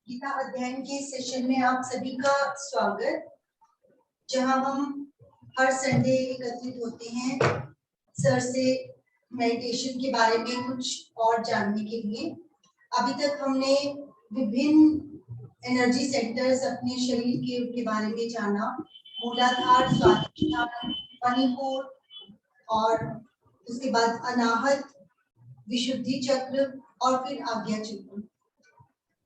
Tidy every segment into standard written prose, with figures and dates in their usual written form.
गीता अध्ययन के सेशन में आप सभी का स्वागत, जहां हम हर संडे एकत्रित होते हैं सर से मेडिटेशन के बारे में कुछ और जानने के लिए। अभी तक हमने विभिन्न एनर्जी सेंटर्स अपने शरीर के बारे में जाना, मूलाधार, स्वादिष्ठान, मणिपुर और उसके बाद अनाहत, विशुद्धि चक्र और फिर आज्ञा चक्र।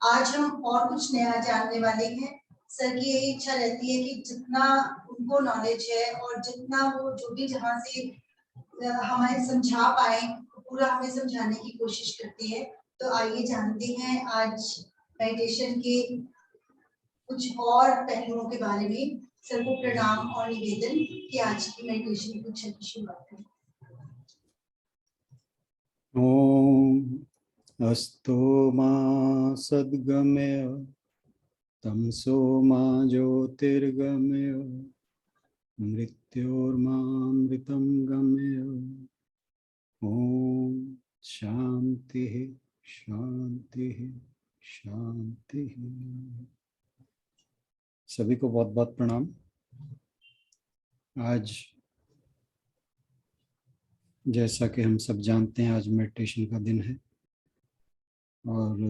आज हम और कुछ नया जानने वाले हैं। सर की यही इच्छा रहती है कि जितना उनको नॉलेज है और जितना वो जो भी जहाँ से हमें समझा पाए पूरा हमें समझाने की कोशिश करते हैं। तो आइए जानते हैं आज मेडिटेशन के कुछ और पहलुओं के बारे में। सर को प्रणाम और निवेदन कि आज की मेडिटेशन की कुछ अच्छी शुरुआत करें। ओम अस्तो मा सद्गमय तमसो मा ज्योतिर्गमय मृत्योर्मामृतं गमय। ओम शांति शांति शांति। सभी को बहुत बहुत प्रणाम। आज जैसा कि हम सब जानते हैं, आज मेडिटेशन का दिन है और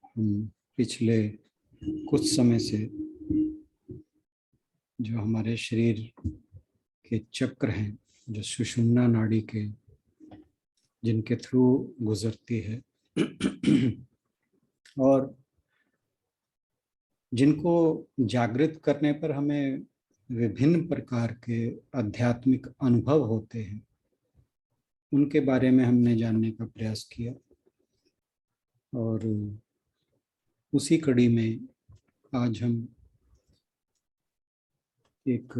हम पिछले कुछ समय से जो हमारे शरीर के चक्र हैं, जो सुषुम्ना नाड़ी के जिनके थ्रू गुजरती है और जिनको जागृत करने पर हमें विभिन्न प्रकार के आध्यात्मिक अनुभव होते हैं, उनके बारे में हमने जानने का प्रयास किया। और उसी कड़ी में आज हम एक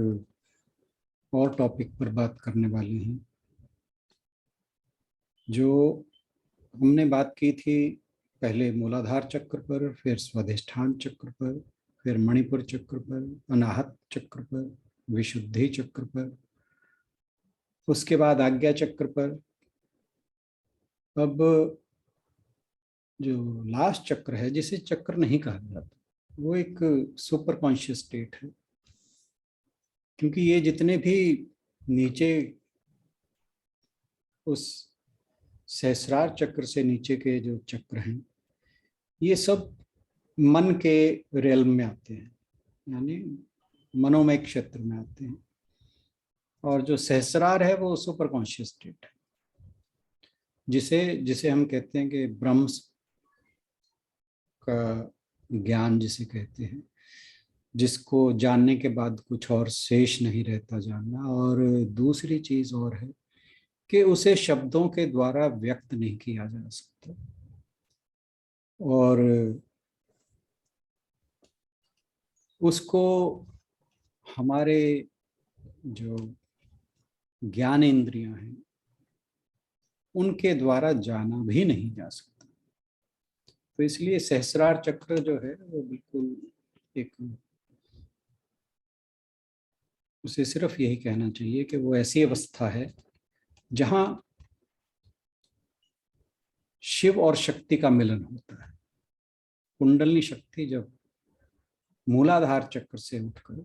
और टॉपिक पर बात करने वाले हैं। जो हमने बात की थी पहले मूलाधार चक्र पर, फिर स्वाधिष्ठान चक्र पर, फिर मणिपुर चक्र पर, अनाहत चक्र पर, विशुद्धि चक्र पर, उसके बाद आज्ञा चक्र पर। अब जो लास्ट चक्र है, जिसे चक्र नहीं कहा जाता, वो एक सुपर कॉन्शियस स्टेट है। क्योंकि ये जितने भी नीचे उस सहस्रार चक्र से नीचे के जो चक्र हैं, ये सब मन के रेल्म में आते हैं, यानी मनोमय क्षेत्र में आते हैं। और जो सहस्रार है वो सुपर कॉन्शियस स्टेट है, जिसे हम कहते हैं कि ब्रह्म का ज्ञान जिसे कहते हैं, जिसको जानने के बाद कुछ और शेष नहीं रहता जानना। और दूसरी चीज और है कि उसे शब्दों के द्वारा व्यक्त नहीं किया जा सकता। और उसको हमारे जो ज्ञान इंद्रियां हैं उनके द्वारा जाना भी नहीं जा सकता। तो इसलिए सहस्रार चक्र जो है वो बिल्कुल एक, उसे सिर्फ यही कहना चाहिए कि वो ऐसी अवस्था है जहां शिव और शक्ति का मिलन होता है। कुंडलनी शक्ति जब मूलाधार चक्र से उठकर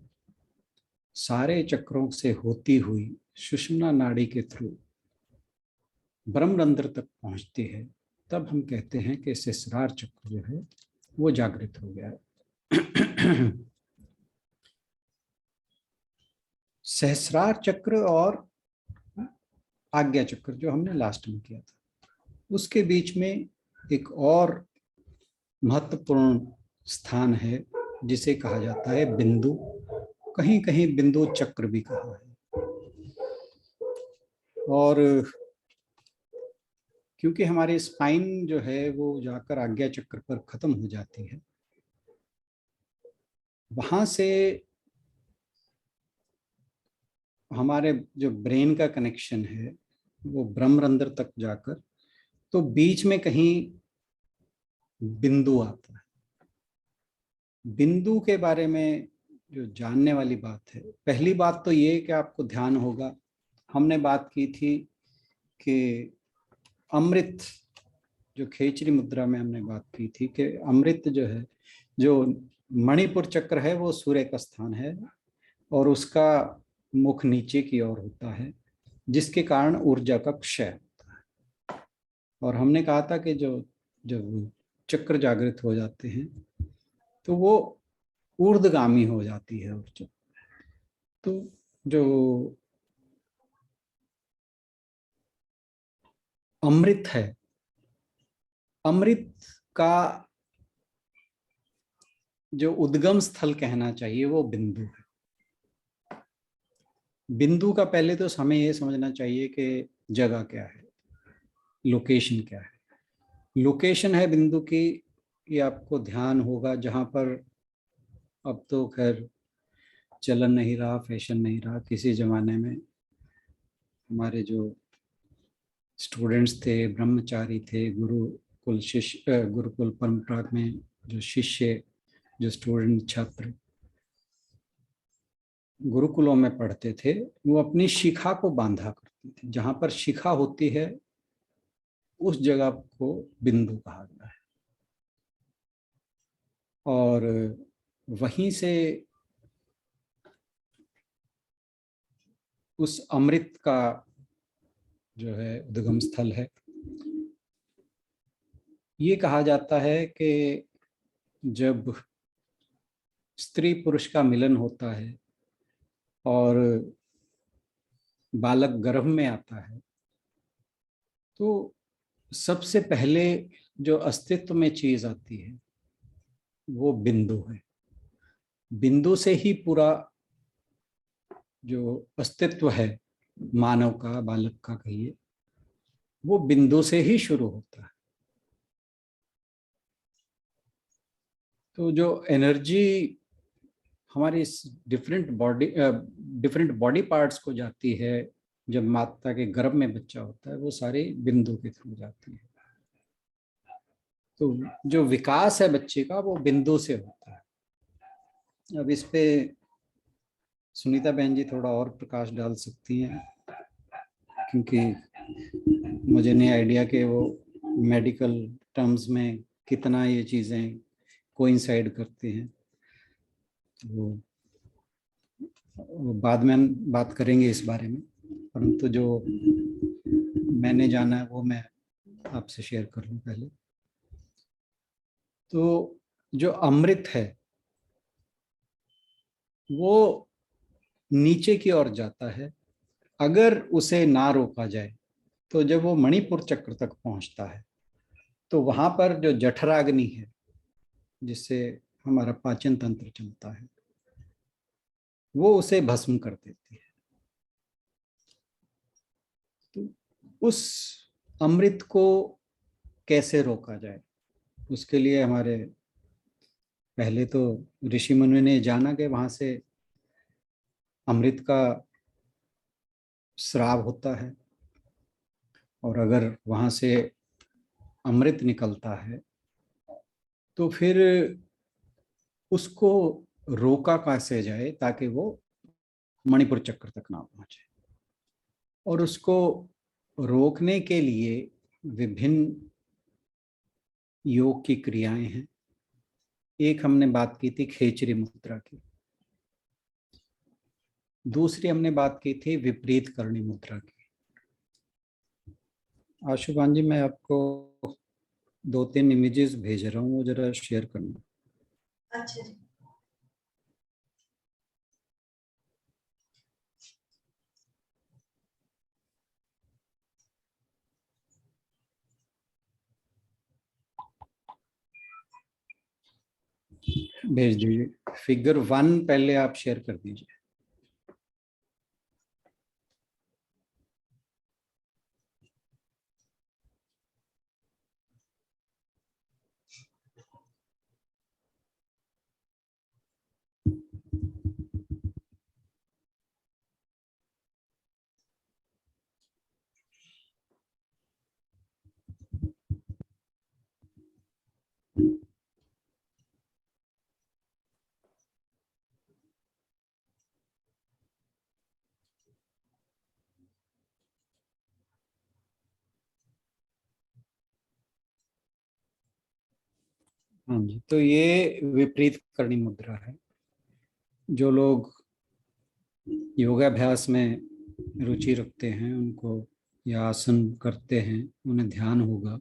सारे चक्रों से होती हुई सुषुम्ना नाड़ी के थ्रू ब्रह्मरंध्र तक पहुंचती है, तब हम कहते हैं कि सहस्रार चक्र जो है वो जागृत हो गया है। सहस्रार चक्र और आज्ञा चक्र जो हमने लास्ट में किया था, उसके बीच में एक और महत्वपूर्ण स्थान है जिसे कहा जाता है बिंदु। कहीं कहीं बिंदु चक्र भी कहा है। और क्योंकि हमारी स्पाइन जो है वो जाकर आज्ञा चक्र पर खत्म हो जाती है, वहां से हमारे जो ब्रेन का कनेक्शन है वो ब्रह्मरंध्र तक जाकर, तो बीच में कहीं बिंदु आता है। बिंदु के बारे में जो जानने वाली बात है, पहली बात तो ये कि आपको ध्यान होगा, हमने बात की थी कि अमृत जो खेचरी मुद्रा में हमने बात की थी कि अमृत जो है, जो मणिपुर चक्र है वो सूर्य का स्थान है और उसका मुख नीचे की ओर होता है, जिसके कारण ऊर्जा का क्षय होता है। और हमने कहा था कि जो जब चक्र जागृत हो जाते हैं तो वो ऊर्ध्वगामी हो जाती है ऊर्जा। तो जो अमृत है, अमृत का जो उद्गम स्थल कहना चाहिए वो बिंदु है। बिंदु का पहले तो हमें ये समझना चाहिए कि जगह क्या है, लोकेशन क्या है। लोकेशन है बिंदु की, ये आपको ध्यान होगा, जहां पर अब तो खैर चलन नहीं रहा, फैशन नहीं रहा। किसी जमाने में हमारे जो स्टूडेंट्स थे, ब्रह्मचारी थे, गुरुकुल परंपरा में जो शिष्य, जो स्टूडेंट छात्र गुरुकुलों में पढ़ते थे, वो अपनी शिखा को बांधा करते थे। जहां पर शिखा होती है उस जगह को बिंदु कहा गया है। और वहीं से उस अमृत का जो है उद्गम स्थल है। ये कहा जाता है कि जब स्त्री पुरुष का मिलन होता है और बालक गर्भ में आता है, तो सबसे पहले जो अस्तित्व में चीज आती है वो बिंदु है। बिंदु से ही पूरा जो अस्तित्व है मानव का, बालक का कहिए, वो बिंदु से ही शुरू होता है। तो जो एनर्जी हमारी डिफरेंट बॉडी पार्ट्स को जाती है जब माता के गर्भ में बच्चा होता है, वो सारी बिंदु के थ्रू जाती है। तो जो विकास है बच्चे का वो बिंदु से होता है। अब इस पे सुनीता बहन जी थोड़ा और प्रकाश डाल सकती हैं, क्योंकि मुझे नहीं आइडिया कि वो मेडिकल टर्म्स में कितना ये चीज़ें कोइंसाइड करती हैं। वो बाद में हम बात करेंगे इस बारे में, परंतु जो मैंने जाना है वो मैं आपसे शेयर कर लूँ पहले। तो जो अमृत है वो नीचे की ओर जाता है। अगर उसे ना रोका जाए तो जब वो मणिपुर चक्र तक पहुंचता है तो वहां पर जो जठराग्नि है, जिससे हमारा पाचन तंत्र चलता है, वो उसे भस्म कर देती है। तो उस अमृत को कैसे रोका जाए, उसके लिए हमारे पहले तो ऋषि मुनि ने जाना कि वहां से अमृत का स्राव होता है, और अगर वहां से अमृत निकलता है तो फिर उसको रोका कैसे जाए ताकि वो मणिपुर चक्र तक ना पहुंचे। और उसको रोकने के लिए विभिन्न योग की क्रियाएं हैं। एक हमने बात की थी खेचरी मुद्रा की, दूसरी हमने बात की थी विपरीत करणी मुद्रा की। आशुभान जी, मैं आपको 2-3 इमेजेस भेज रहा हूँ, वो जरा शेयर करना। अच्छा जी। भेज दीजिए। फिगर 1 पहले आप शेयर कर दीजिए। हाँ जी, तो ये विपरीत करणी मुद्रा है। जो लोग योगाभ्यास में रुचि रखते हैं उनको, या आसन करते हैं, उन्हें ध्यान होगा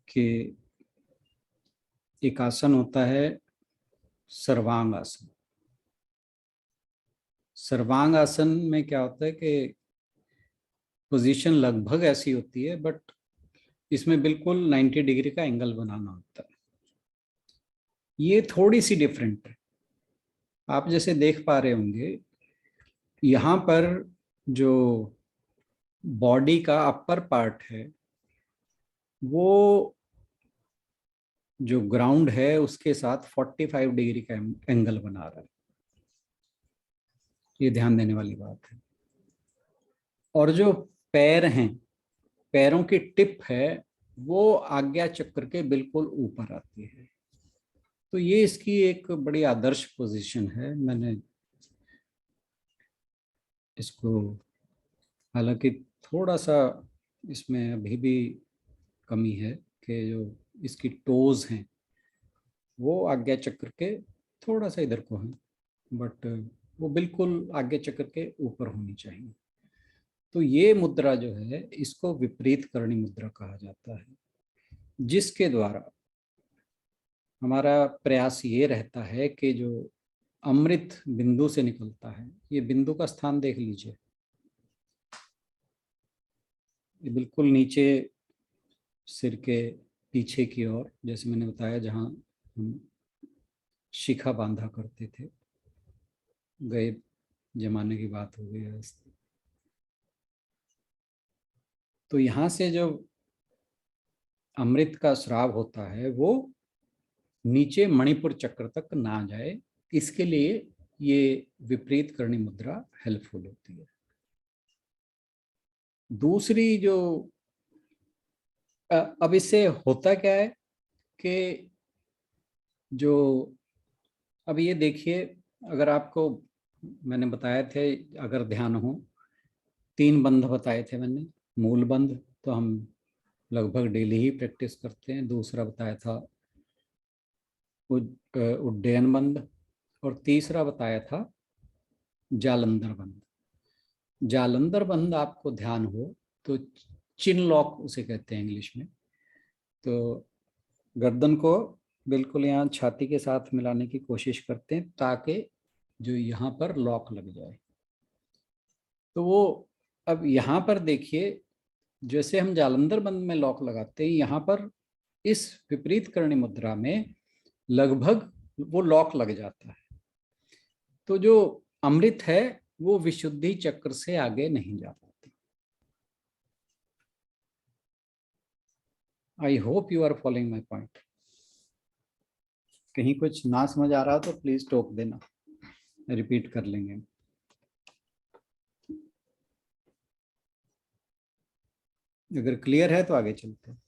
कि एक आसन होता है सर्वांग आसन। सर्वांग आसन में क्या होता है कि पोजीशन लगभग ऐसी होती है, बट इसमें बिल्कुल 90 डिग्री का एंगल बनाना होता है। ये थोड़ी सी डिफरेंट है। आप जैसे देख पा रहे होंगे, यहाँ पर जो बॉडी का अपर पार्ट है वो जो ग्राउंड है उसके साथ 45 डिग्री का एंगल बना रहा है। ये ध्यान देने वाली बात है। और जो पैर हैं, पैरों की टिप है वो आज्ञा चक्र के बिल्कुल ऊपर आती है। तो ये इसकी एक बड़ी आदर्श पोजीशन है। मैंने इसको, हालांकि थोड़ा सा इसमें अभी भी कमी है कि जो इसकी टोज हैं वो आज्ञा चक्र के थोड़ा सा इधर को हैं, बट वो बिल्कुल आज्ञा चक्र के ऊपर होनी चाहिए। तो ये मुद्रा जो है इसको विपरीत करणी मुद्रा कहा जाता है, जिसके द्वारा हमारा प्रयास ये रहता है कि जो अमृत बिंदु से निकलता है, ये बिंदु का स्थान देख लीजिए, ये बिल्कुल नीचे सिर के पीछे की ओर, जैसे मैंने बताया जहाँ हम शिखा बांधा करते थे, गए जमाने की बात हो गई है। तो यहाँ से जो अमृत का स्राव होता है वो नीचे मणिपुर चक्र तक ना जाए, इसके लिए ये विपरीत करणी मुद्रा हेल्पफुल होती है। दूसरी जो अब इससे होता क्या है कि जो अब ये देखिए, अगर आपको मैंने बताया थे, अगर ध्यान हो, 3 बंध बताए थे मैंने। मूल बंध तो हम लगभग डेली ही प्रैक्टिस करते हैं। दूसरा बताया था उड्डयन बंध, और तीसरा बताया था जालंधर बंध। जालंधर बंध आपको ध्यान हो तो चिन लॉक उसे कहते हैं इंग्लिश में। तो गर्दन को बिल्कुल यहाँ छाती के साथ मिलाने की कोशिश करते हैं ताकि जो यहाँ पर लॉक लग जाए। तो वो अब यहाँ पर देखिए, जैसे हम जालंधर बंध में लॉक लगाते हैं, यहाँ पर इस विपरीत करणी मुद्रा में लगभग वो लॉक लग जाता है। तो जो अमृत है वो विशुद्धि चक्र से आगे नहीं जा पाती। I hope you are following my point. कहीं कुछ ना समझ आ रहा हो तो प्लीज टोक देना, रिपीट कर लेंगे। अगर क्लियर है तो आगे चलते हैं।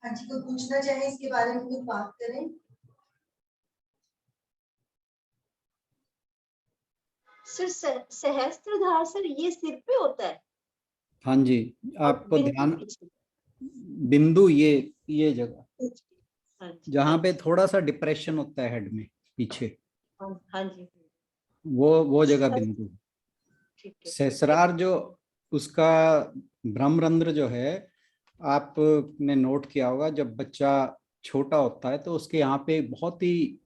हाँ जी, कोई पूछना चाहे इसके बारे में कुछ बात करें? सर सहस्त्रधार सर ये सिर पे होता है? हाँ जी, आपको बिंदु ध्यान, पीछे। बिंदु ये जगह हाँ जी, जहाँ पे थोड़ा सा डिप्रेशन होता है हेड में पीछे, हाँ जी, वो जगह बिंदु। ठीक है। सहस्रार जो उसका ब्रह्मरंध्र जो है, आपने नोट किया होगा, जब बच्चा छोटा होता है तो उसके यहाँ पे बहुत ही,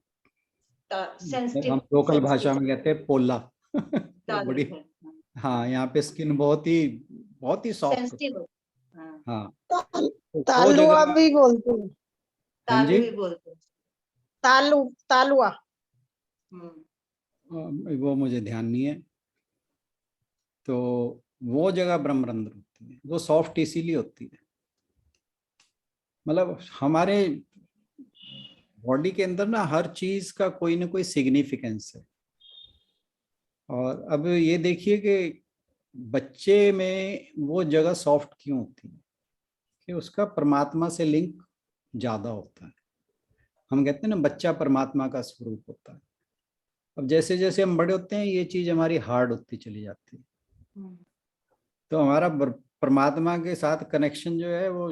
हम लोकल भाषा में कहते हैं पोला वो बड़ी, हाँ, यहाँ पे स्किन बहुत ही सॉफ्ट। सेंसिटिव। हाँ, तो वो तालुआ जगह, भी बोलते हैं। हाँ जी, तालु भी बोलते हैं। तालुआ। वो मुझे ध्यान नहीं है। तो वो जगह ब्रह्मरंध्र होती है, वो सॉफ्ट इसीलिए होती है। मतलब हमारे बॉडी के अंदर ना हर चीज का कोई ना कोई सिग्निफिकेंस है। और अब ये देखिए कि बच्चे में वो जगह सॉफ्ट क्यों होती है, कि उसका परमात्मा से लिंक ज्यादा होता है। हम कहते हैं ना, बच्चा परमात्मा का स्वरूप होता है। अब जैसे जैसे हम बड़े होते हैं ये चीज हमारी हार्ड होती चली जाती है। तो हमारा परमात्मा के साथ कनेक्शन जो है वो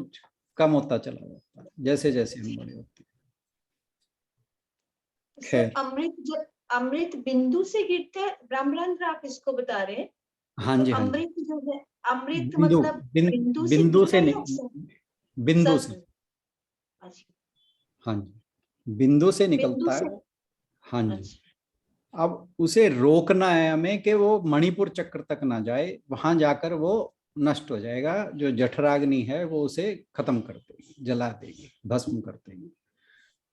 कम होता चला जाता है जैसे जैसे हम बड़े होते हैं। सर खैर, अमृत जब अमृत बिंदु से गिरता है, ब्रह्मरंध्र आप इसको बता रहे हैं, हाँ तो जी हाँ जी, अमृत जो है, अमृत बिंदु मतलब बिंदु से बिंदु गिरता से है नि, या सर? बिंदु सर से, से? अच्छा, हाँ जी, बिंदु से बिंदु निकलता से। है। हाँ जी, अच्छा, अब उसे रोकना है हमें कि वो मणिपुर चक्र तक ना जाए, वहां जाकर वो नष्ट हो जाएगा। जो जठराग्नि है वो उसे खत्म कर देगी, जला देगी, भस्म कर देगी।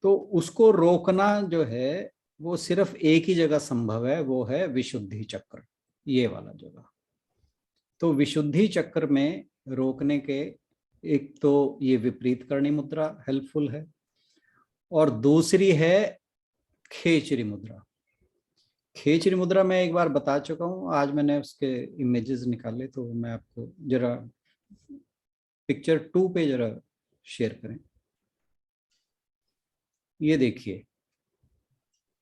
तो उसको रोकना जो है वो सिर्फ एक ही जगह संभव है, वो है विशुद्धि चक्र, ये वाला जगह। तो विशुद्धि चक्र में रोकने के एक तो ये विपरीत करणी मुद्रा हेल्पफुल है, और दूसरी है खेचरी मुद्रा। खेचरी मुद्रा मैं एक बार बता चुका हूँ, आज मैंने उसके इमेजेस निकाले, तो मैं आपको जरा पिक्चर 2 पे जरा शेयर करें। ये देखिए,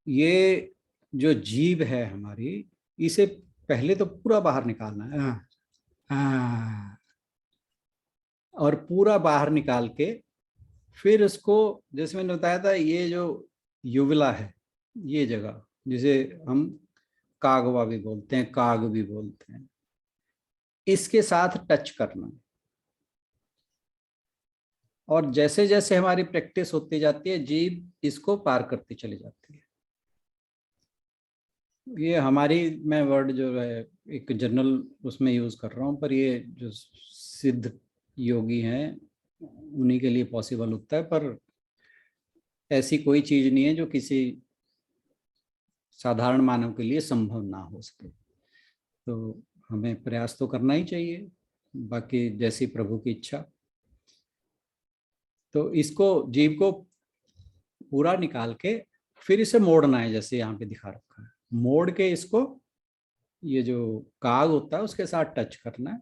ये जो जीभ है हमारी, इसे पहले तो पूरा बाहर निकालना है। हाँ, और पूरा बाहर निकाल के फिर उसको, जैसे मैंने बताया था, ये जो युवला है, ये जगह जिसे हम कागवा भी बोलते हैं, काग भी बोलते हैं, इसके साथ टच करना है। और जैसे जैसे हमारी प्रैक्टिस होती जाती है, जीभ इसको पार करती चली जाती है। ये हमारी, मैं वर्ड जो है एक जनरल उसमें यूज कर रहा हूँ, पर ये जो सिद्ध योगी हैं उन्हीं के लिए पॉसिबल होता है, पर ऐसी कोई चीज नहीं है जो किसी साधारण मानव के लिए संभव ना हो सके। तो हमें प्रयास तो करना ही चाहिए, बाकी जैसी प्रभु की इच्छा। तो इसको, जीव को पूरा निकाल के फिर इसे मोड़ना है, जैसे यहाँ पे दिखा रखा है। मोड़ के इसको, ये जो काग होता है उसके साथ टच करना है,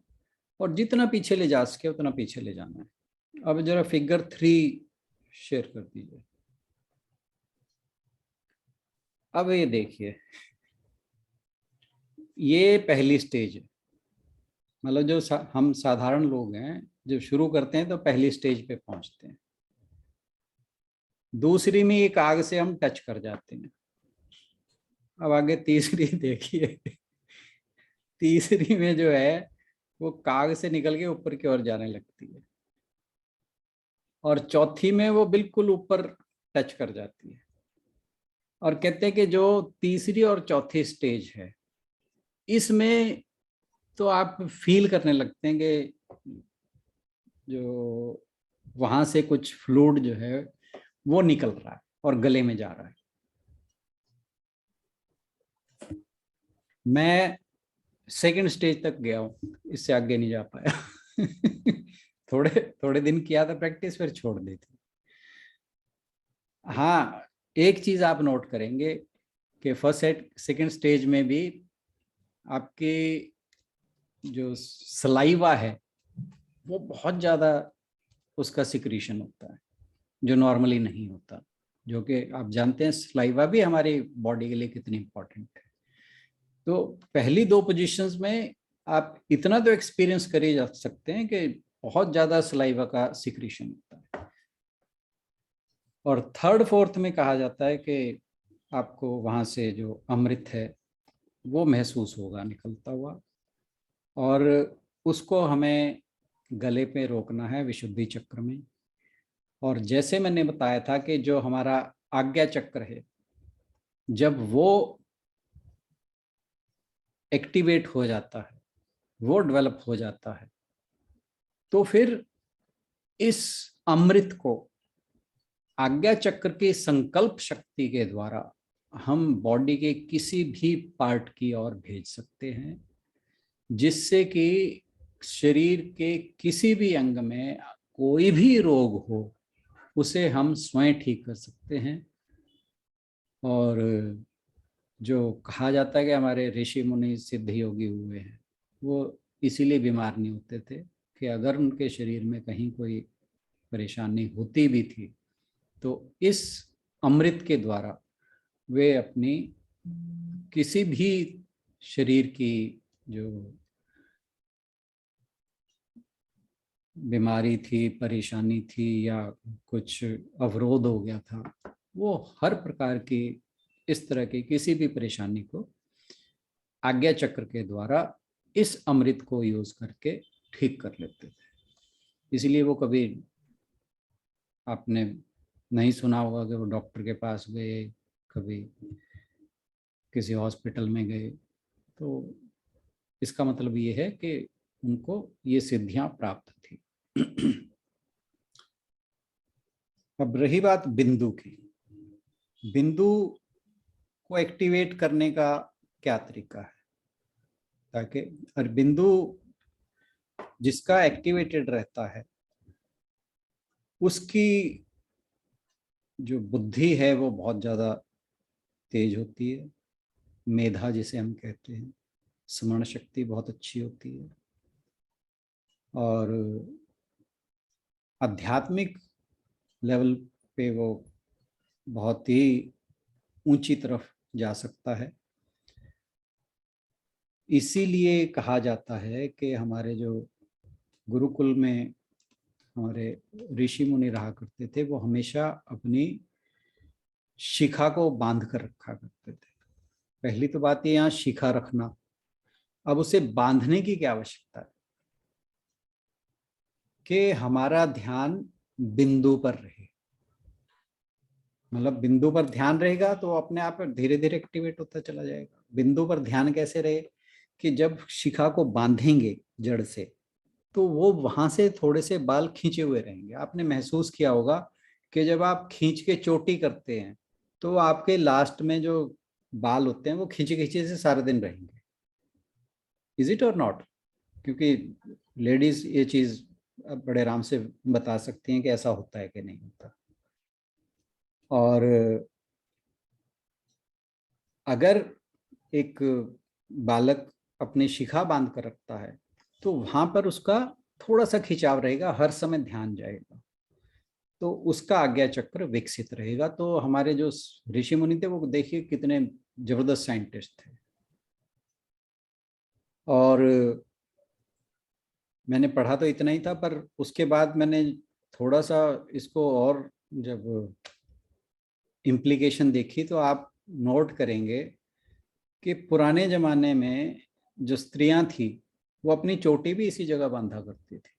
और जितना पीछे ले जा सके उतना पीछे ले जाना है। अब जरा फिगर 3 शेयर कर दीजिए। अब ये देखिए, ये पहली स्टेज है। मतलब जो हम साधारण लोग हैं, जब शुरू करते हैं तो पहली स्टेज पे पहुंचते हैं। दूसरी में एक आग से हम टच कर जाते हैं। अब आगे तीसरी देखिए, तीसरी में जो है वो काग से निकल के ऊपर की ओर जाने लगती है, और चौथी में वो बिल्कुल ऊपर टच कर जाती है। और कहते हैं कि जो तीसरी और चौथी स्टेज है, इसमें तो आप फील करने लगते हैं कि जो वहां से कुछ फ्लूइड जो है वो निकल रहा है और गले में जा रहा है। मैं सेकंड स्टेज तक गया हूँ, इससे आगे नहीं जा पाया। थोड़े थोड़े दिन किया था प्रैक्टिस, फिर छोड़ दी थी। हाँ, एक चीज आप नोट करेंगे कि फर्स्ट सेकंड स्टेज में भी आपकी जो सलाइवा है वो बहुत ज्यादा उसका सिक्रीशन होता है, जो नॉर्मली नहीं होता। जो कि आप जानते हैं सलाइवा भी हमारी बॉडी के लिए कितनी इंपॉर्टेंट है। तो पहली 2 पोजीशंस में आप इतना तो एक्सपीरियंस कर ही जा सकते हैं कि बहुत ज्यादा सलाइवा का सिक्रीशन होता है। और थर्ड फोर्थ में कहा जाता है कि आपको वहां से जो अमृत है वो महसूस होगा निकलता हुआ, और उसको हमें गले पे रोकना है विशुद्धि चक्र में। और जैसे मैंने बताया था कि जो हमारा आज्ञा चक्र है, जब वो एक्टिवेट हो जाता है, वो डेवलप हो जाता है, तो फिर इस अमृत को आज्ञा चक्र की संकल्प शक्ति के द्वारा हम बॉडी के किसी भी पार्ट की ओर भेज सकते हैं, जिससे कि शरीर के किसी भी अंग में कोई भी रोग हो उसे हम स्वयं ठीक कर सकते हैं। और जो कहा जाता है कि हमारे ऋषि मुनि सिद्ध योगी हुए हैं, वो इसीलिए बीमार नहीं होते थे कि अगर उनके शरीर में कहीं कोई परेशानी होती भी थी तो इस अमृत के द्वारा वे अपनी किसी भी शरीर की जो बीमारी थी, परेशानी थी या कुछ अवरोध हो गया था, वो हर प्रकार की इस तरह की किसी भी परेशानी को आज्ञा चक्र के द्वारा इस अमृत को यूज करके ठीक कर लेते थे। इसलिए वो कभी, आपने नहीं सुना होगा कि वो डॉक्टर के पास गए, कभी किसी हॉस्पिटल में गए, तो इसका मतलब ये है कि उनको ये सिद्धियां प्राप्त थी। अब रही बात बिंदु की, बिंदु को एक्टिवेट करने का क्या तरीका है, ताकि और बिंदु जिसका एक्टिवेटेड रहता है उसकी जो बुद्धि है वो बहुत ज़्यादा तेज होती है, मेधा जिसे हम कहते हैं, स्मरण शक्ति बहुत अच्छी होती है, और आध्यात्मिक लेवल पे वो बहुत ही ऊंची तरफ जा सकता है। इसीलिए कहा जाता है कि हमारे जो गुरुकुल में हमारे ऋषि मुनि रहा करते थे, वो हमेशा अपनी शिखा को बांध कर रखा करते थे। पहली तो बात ये, यहाँ शिखा रखना, अब उसे बांधने की क्या आवश्यकता है कि हमारा ध्यान बिंदु पर रहे। मतलब बिंदु पर ध्यान रहेगा तो अपने आप धीरे धीरे एक्टिवेट होता चला जाएगा। बिंदु पर ध्यान कैसे रहे कि जब शिखा को बांधेंगे जड़ से तो वो वहां से थोड़े से बाल खींचे हुए रहेंगे। आपने महसूस किया होगा कि जब आप खींच के चोटी करते हैं तो आपके लास्ट में जो बाल होते हैं वो खींचे खींचे से सारे दिन रहेंगे। इज इट और नॉट? क्योंकि लेडीज ये चीज बड़े आराम से बता सकती हैं कि ऐसा होता है कि नहीं होता। और अगर एक बालक अपनी शिखा बांध कर रखता है तो वहां पर उसका थोड़ा सा खिंचाव रहेगा, हर समय ध्यान जाएगा, तो उसका आज्ञा चक्र विकसित रहेगा। तो हमारे जो ऋषि मुनि थे वो देखिए कितने जबरदस्त साइंटिस्ट थे। और मैंने पढ़ा तो इतना ही था, पर उसके बाद मैंने थोड़ा सा इसको और जब इम्प्लीकेशन देखी तो आप नोट करेंगे कि पुराने जमाने में जो स्त्रियां थी वो अपनी चोटी भी इसी जगह बांधा करती थी।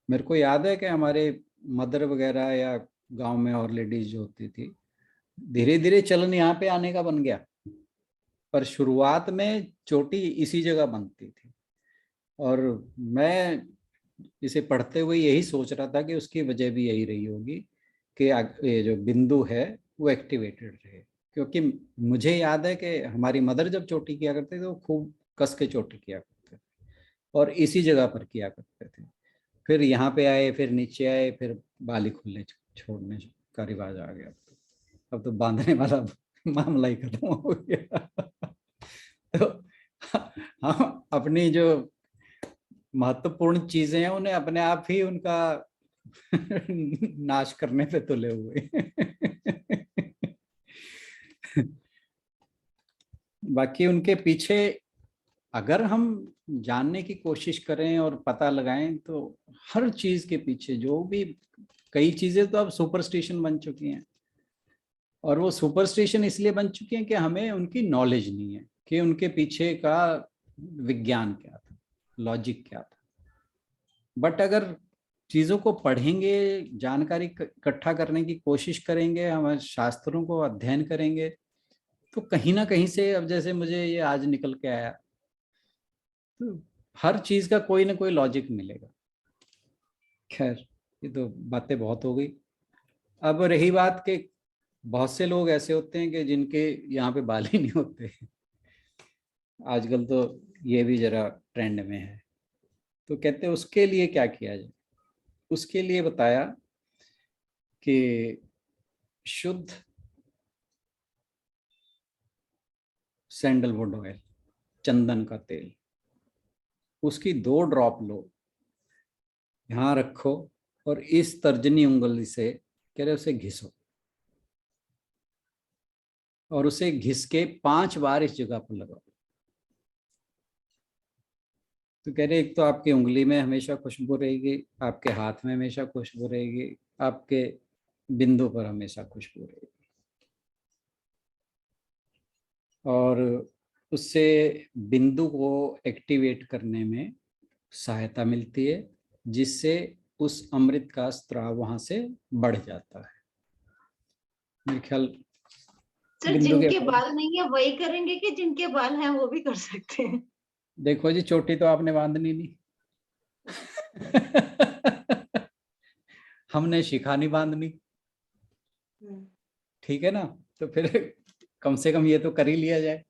मेरे को याद है कि हमारे मदर वगैरह या गांव में और लेडीज जो होती थी, धीरे धीरे चलन यहाँ पे आने का बन गया, पर शुरुआत में चोटी इसी जगह बनती थी। और मैं इसे पढ़ते हुए यही सोच रहा था कि उसकी वजह भी यही रही होगी कि ये जो बिंदु है वो एक्टिवेटेड रहे। क्योंकि मुझे याद है कि हमारी मदर जब चोटी किया करते थे वो खूब कस के चोटी किया करते थे और इसी जगह पर किया करते थे। फिर यहाँ पे आए, फिर नीचे आए, फिर बाली खुलने छोड़ने का रिवाज आ गया। अब तो बांधने वाला मामला ही खत्म हो गया। तो हम अपनी जो महत्वपूर्ण चीजें हैं उन्हें अपने आप ही उनका नाश करने पे तुले हुए। बाकी उनके पीछे अगर हम जानने की कोशिश करें और पता लगाएं तो हर चीज के पीछे जो भी, कई चीजें तो अब सुपरस्टिशन बन चुकी हैं, और वो सुपरस्टिशन इसलिए बन चुकी हैं कि हमें उनकी नॉलेज नहीं है कि उनके पीछे का विज्ञान क्या था, लॉजिक क्या था। बट अगर चीजों को पढ़ेंगे, जानकारी इकट्ठा करने की कोशिश करेंगे, हमारे शास्त्रों को अध्ययन करेंगे, तो कहीं ना कहीं से, अब जैसे मुझे ये आज निकल के आया, तो हर चीज का कोई ना कोई लॉजिक मिलेगा। खैर, ये तो बातें बहुत हो गई। अब रही बात कि बहुत से लोग ऐसे होते हैं कि जिनके यहाँ पे बाल ही नहीं होते। आजकल तो ये भी जरा ट्रेंड में है। तो कहते हैं उसके लिए क्या किया जाए। उसके लिए बताया कि शुद्ध सैंडलवुड ऑयल, चंदन का तेल, उसकी 2 ड्रॉप लो, यहाँ रखो और इस तर्जनी उंगली से कह रहे उसे घिसो, और उसे घिस के 5 बार इस जगह पर लगाओ। तो कह रहे एक तो आपकी उंगली में हमेशा खुशबू रहेगी, आपके हाथ में हमेशा खुशबू रहेगी, आपके बिंदु पर हमेशा खुशबू रहेगी, और उससे बिंदु को एक्टिवेट करने में सहायता मिलती है, जिससे उस अमृत का स्त्राव वहां से बढ़ जाता है। मेरे ख्याल सर बिंदु के जिनके बाल नहीं है वही करेंगे कि जिनके बाल हैं वो भी कर सकते हैं? देखो जी, चोटी तो आपने बांधनी नहीं। हमने शिखा नहीं बांधनी, ठीक है ना? तो फिर कम से कम ये तो कर ही लिया जाए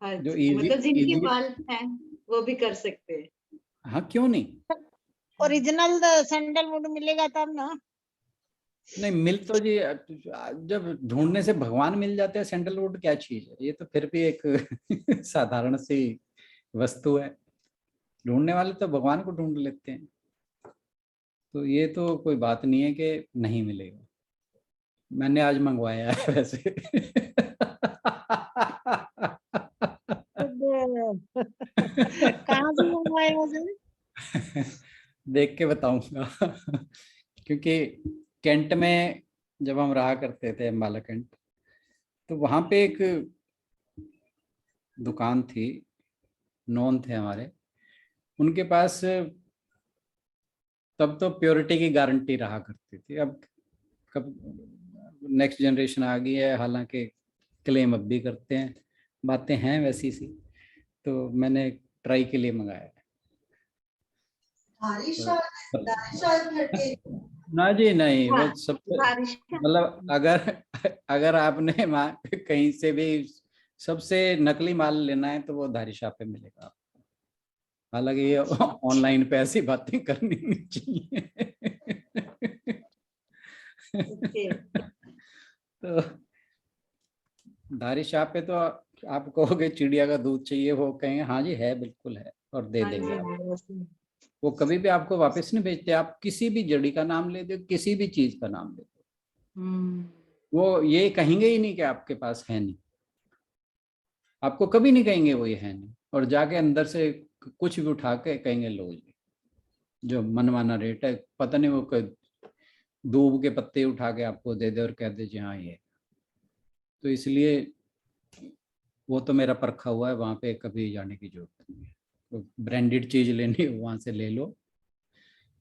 जो अच्छा, इजी मतलब जिनके इजी। बाल हैं वो भी कर सकते हैं? हाँ, क्यों नहीं? ओरिजिनल सैंडलवुड मिलेगा तब ना। नहीं मिल तो जी, जब ढूंढने से भगवान मिल जाते हैं, सैंडलवुड क्या चीज है? ये तो फिर भी एक साधारण सी वस्तु है, ढूंढने वाले तो भगवान को ढूंढ लेते हैं। तो ये तो कोई बात नहीं है कि नहीं मिलेगा। मैंने आज मंगवाया है वैसे। कहाँ से मंगवाए हो सर? देख के बताऊंगा। क्योंकि कैंट में जब हम रहा करते थे, अम्बाला कैंट, तो वहां पे एक दुकान थी, नॉन थे हमारे, उनके पास तब तो प्योरिटी की गारंटी रहा करती थी। अब कब नेक्स्ट जनरेशन आ गई है, हालांकि क्लेम अब भी करते हैं, बातें हैं वैसी सी। तो मैंने ट्राई के लिए मंगाया। दानिश घटे ना जी नहीं, हाँ, वो सब बारिश का। मतलब अगर अगर आपने कहीं से भी सबसे नकली माल लेना है तो वो धारीशाह पे मिलेगा आपको। हालांकि ये ऑनलाइन पे ऐसी बातें करनी नहीं चाहिए। ओके। तो धारीशाह पे तो आप कहोगे चिड़िया का दूध चाहिए, वो कहेंगे हाँ जी है, बिल्कुल है, और दे हाँ देंगे जी, आप। वैसे। वो कभी भी आपको वापस नहीं भेजते। आप किसी भी जड़ी का नाम ले दो, किसी भी चीज का नाम ले दो, हम्म। वो ये कहेंगे ही नहीं कि आपके पास है नहीं। आपको कभी नहीं कहेंगे वो ये है नहीं, और जाके अंदर से कुछ भी उठा के कहेंगे लो जी, जो मनमाना रेट है, पता नहीं वो दूब के पत्ते उठा के आपको दे दे और कह दे जी हाँ ये। तो इसलिए वो तो मेरा परखा हुआ है, वहां पे कभी जाने की जरूरत नहीं है। तो ब्रांडेड चीज लेनी है वहां से ले लो,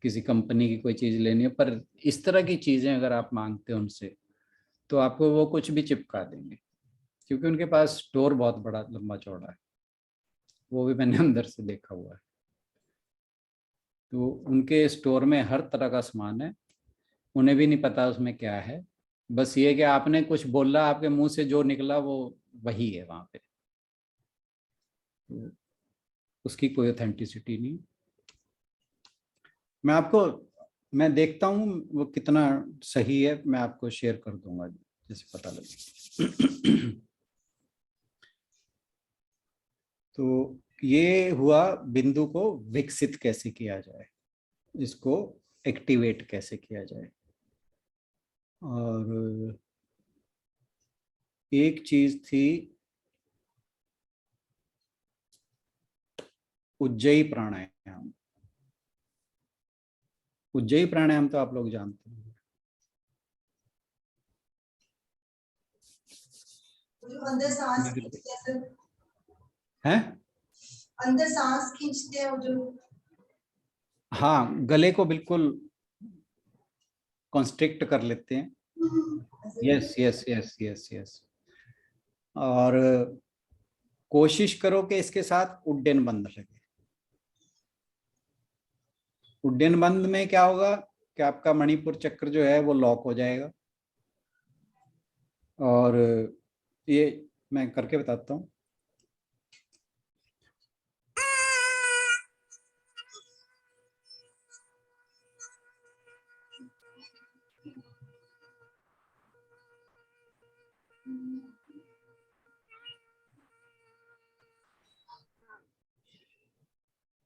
किसी कंपनी की कोई चीज लेनी है, पर इस तरह की चीजें अगर आप मांगते हो उनसे, तो आपको वो कुछ भी चिपका देंगे, क्योंकि उनके पास स्टोर बहुत बड़ा लंबा चौड़ा है। वो भी मैंने अंदर से देखा हुआ है। तो उनके स्टोर में हर तरह का सामान है, उन्हें भी नहीं पता उसमें क्या है। बस ये कि आपने कुछ बोला, आपके मुंह से जो निकला वो वही है वहां पे। तो उसकी कोई ऑथेंटिसिटी नहीं। मैं देखता हूँ वो कितना सही है, मैं आपको शेयर कर दूंगा जैसे पता लगे। तो ये हुआ बिंदु को विकसित कैसे किया जाए, इसको एक्टिवेट कैसे किया जाए। और एक चीज थी उज्जयी प्राणायाम। उज्जयी प्राणायाम तो आप लोग जानते हैं। जो अंदर सांस खींचते हैं सर, हैं? अंदर सांस खींचते हैं वो जो। हाँ, गले को बिल्कुल कॉन्स्ट्रिक्ट कर लेते हैं। Yes yes yes yes yes. और कोशिश करो कि इसके साथ उड्डयन बंद लगे। उड्डयन बंद में क्या होगा कि आपका मणिपुर चक्र जो है वो लॉक हो जाएगा। और ये मैं करके बताता हूँ।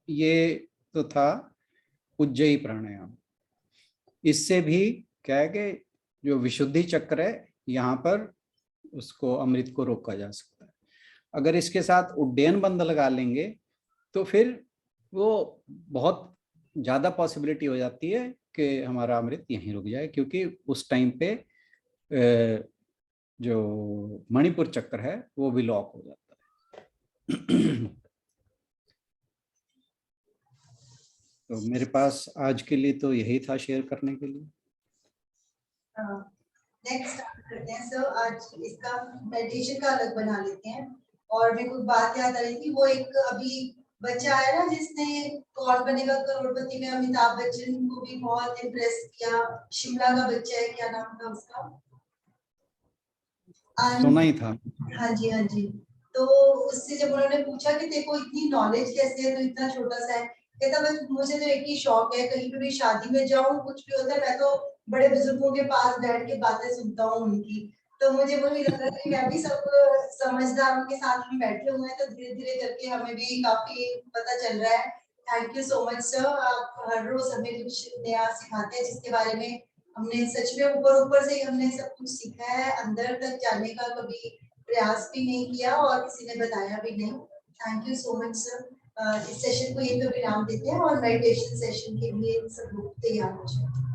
ये तो था उज्जयी प्राणायाम। इससे भी क्या है कि जो विशुद्धि चक्र है यहाँ पर, उसको अमृत को रोका जा सकता है। अगर इसके साथ उड्डयन बंद लगा लेंगे तो फिर वो बहुत ज़्यादा पॉसिबिलिटी हो जाती है कि हमारा अमृत यहीं रुक जाए, क्योंकि उस टाइम पे जो मणिपुर चक्र है वो भी लॉक हो जाता है। तो मेरे पास आज के लिए तो यही था शेयर करने के लिए। नेक्स्ट स्टार्ट करते हैं सर। आज इसका मेडिटेशन का अलग बना लेते हैं। और मेरे को बात याद आ रही थी, वो एक अभी बच्चा आया ना जिसने कौन बनेगा करोड़पति में अमिताभ बच्चन को भी बहुत इम्प्रेस किया। शिमला का बच्चा है, क्या नाम था उसका? सुना ही था। हाँ जी, हाँ जी। तो उससे जब उन्होंने पूछा कि देखो इतनी नॉलेज कैसे है, तो इतना छोटा सा है, कहता बस मुझे तो एक ही शौक है, कहीं पे भी शादी में जाऊं, कुछ भी होता है, मैं तो बड़े बुजुर्गों के पास बैठ के बातें सुनता हूँ उनकी। तो मुझे वही लग रहा है कि मैं भी सब समझदारों के साथ में बैठे हुए हैं, तो धीरे धीरे करके हमें भी काफी पता चल रहा है। Thank you so much sir. आप हर रोज हमें कुछ नया सिखाते हैं, जिसके बारे में हमने सच में ऊपर ऊपर से ही हमने सब कुछ सीखा है, अंदर तक जाने का कभी प्रयास भी नहीं किया और किसी ने बताया भी नहीं। Thank you so much sir. इस सेशन को यही तो विराम देते हैं और मेडिटेशन सेशन के लिए सब लोग तैयार हो जाए।